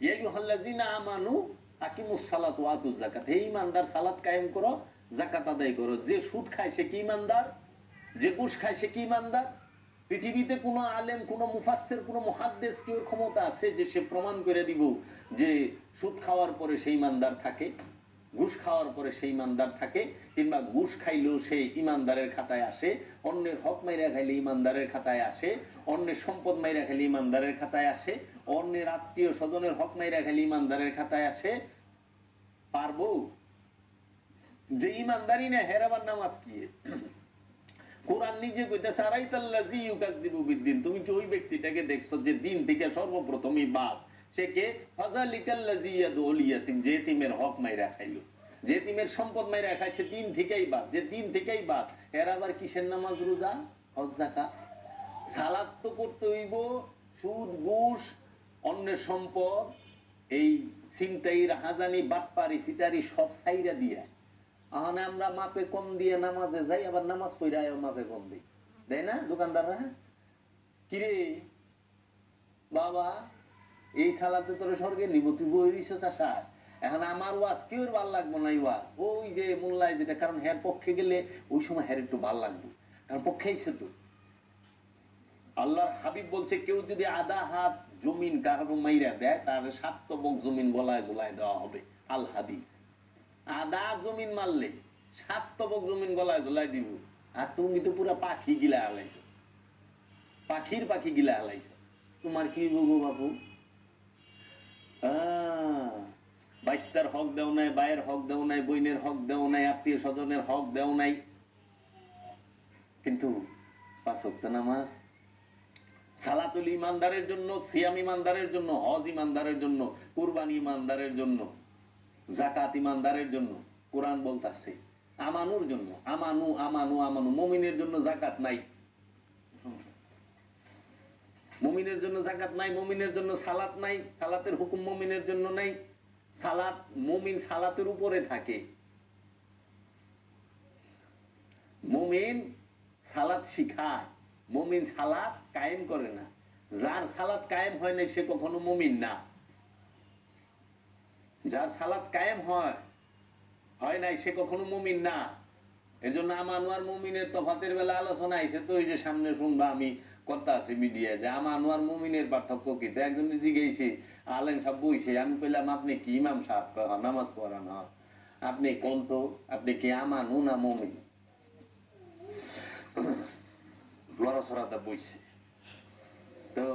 ইয়া আইয়ুহাল্লাযীনা আমানু আকিমুস সালাত ওয়া আতুজ যাকাত, হে ঈমানদার সালাত কায়েম করো, যাকাত আদায় করো। যে সুদ খায় সে কি ঈমানদার? যে ঘুষ খায় সে কি ঈমানদার? পৃথিবীতে কোনো আলেম, কোনো মুফাসসির, কোনো মুহাদ্দিস কি ওর ক্ষমতা আছে যে সে প্রমাণ করে দিব যে সুদ খাওয়ার পরে সেই ঈমানদার থাকে, ঘুষ খাওয়ার পরে সেই ঈমানদার থাকে, কিংবা ঘুষ খাইলেও সে ঈমানদারের খাতায় আসে, অন্যের হক মাইরা খাইলে ঈমানদারের খাতায় আসে, অন্যের সম্পদ মাইরা খাইলে ঈমানদারের খাতায় আসে, অন্যের আত্মীয় স্বজনের হক মাইরা খাইলে ঈমানদারের খাতায় আসে? পারবো? যে ঈমানদারি না হেরাবার নামাজ কি? কোরআন নিজে কইতেছে আরাইতাল্লাযী ইউকাজ্জিবু বিদ্দিন, তুমি কি ওই ব্যক্তিটাকে দেখছো যে দিন থেকে সর্বপ্রথমই বাদ? সে কে? ফাযালিকাল্লাযী ইয়াদউল ইয়াতীম, যে এতিমের হক মাইরা খাইলো, যে এতিমের সম্পদ মাইরা খায়, সে দিন থেকেই বাদ। যে দিন থেকেই বাদ, এর আবার কিসের নামাজ, রোজা, হজ, যাকাত? সালাত তো করতে হইব। সুদ, ঘুষ, অন্যের সম্পদ, এই ছিনতাই, রাহাজানি, বাটপারি, সিটারি সব ছাইরা দিয়া আহনে আমরা মাপে কম দিয়ে নামাজে যাই, আবার নামাজ পড়ে মাপে কম দিই, দেয় না দোকানদাররা? কিরে বাবা, এই সালাতে তোর স্বর্গে নিব, তুই বইরিস আশায়। এখন আমার ওয়াজ কেউ ভাল লাগবো না, এই ওয়াজ ওই যে মোল্লায় যেটা, কারণ হের পক্ষে গেলে ওই সময় হের একটু ভাল লাগবে, কারণ পক্ষেই সে তো আল্লাহর হাবিব বলছে, কেউ যদি আধা হাত জমিন কারো মাইরা দেয়, তার 7 তবক জমিন গলায় ঝুলায় দেওয়া হবে। আল হাদিস। আধা জমিন মারলে 7 তবক জমিন গলায় ঝুলাই দিব। আর তুমি তো পুরা পাখি গিলা হালাইছ, পাখির পাখি গিলা হালাইছ, তোমার কি বলবো বাবু? বাইস্তার হক দেও নাই, ভাইয়ের হক দেও নাই, বইনের হক দেও নাই, আত্মীয় স্বজনের হক দেও নাই, কিন্তু 5 ওয়াক্ত নামাজ। সালাতুল ইমানদারের জন্য, সিয়াম ইমানদারের জন্য, হজ ইমানদারের জন্য, কুরবানি ইমানদারের জন্য, যাকাত ইমানদারের জন্য। কোরআন বলতাছে আমানুর জন্য, আমানু আমানু আমানু। মুমিনের জন্য যাকাত নাই, মুমিনের জন্য যাকাত নাই, মুমিনের জন্য সালাত নাই, সালাতের হুকুম মুমিনের জন্য নাই। সালাত, মুমিন সালাতের উপরে থাকে, মুমিন সালাত শিখায়, মুমিন সালাত কায়েম করে না। যার সালাত কায়েম হয় না সে কখনো মুমিন না। যার সালাত কায়েম হয় নাই সে কখনো মুমিন না। এজন্য আমানু আর মুমিনের তফাতের বেলা আলোচনা আইছে, তো ওই যে সামনে শুনবা, আমি কথা আছে মিডিয়া, যে আমানু আর মুমিনের পার্থক্য কি? তো একজন জিজ্ঞেসে, আলেম সাহেব বইছে, আমি কইলাম আপনি কি ইমাম সাহেব নামাজ পড়ান, আপনি কোন তো, আপনি কি আমানু না মুমিন? লড়াছড়াটা বইছে। তো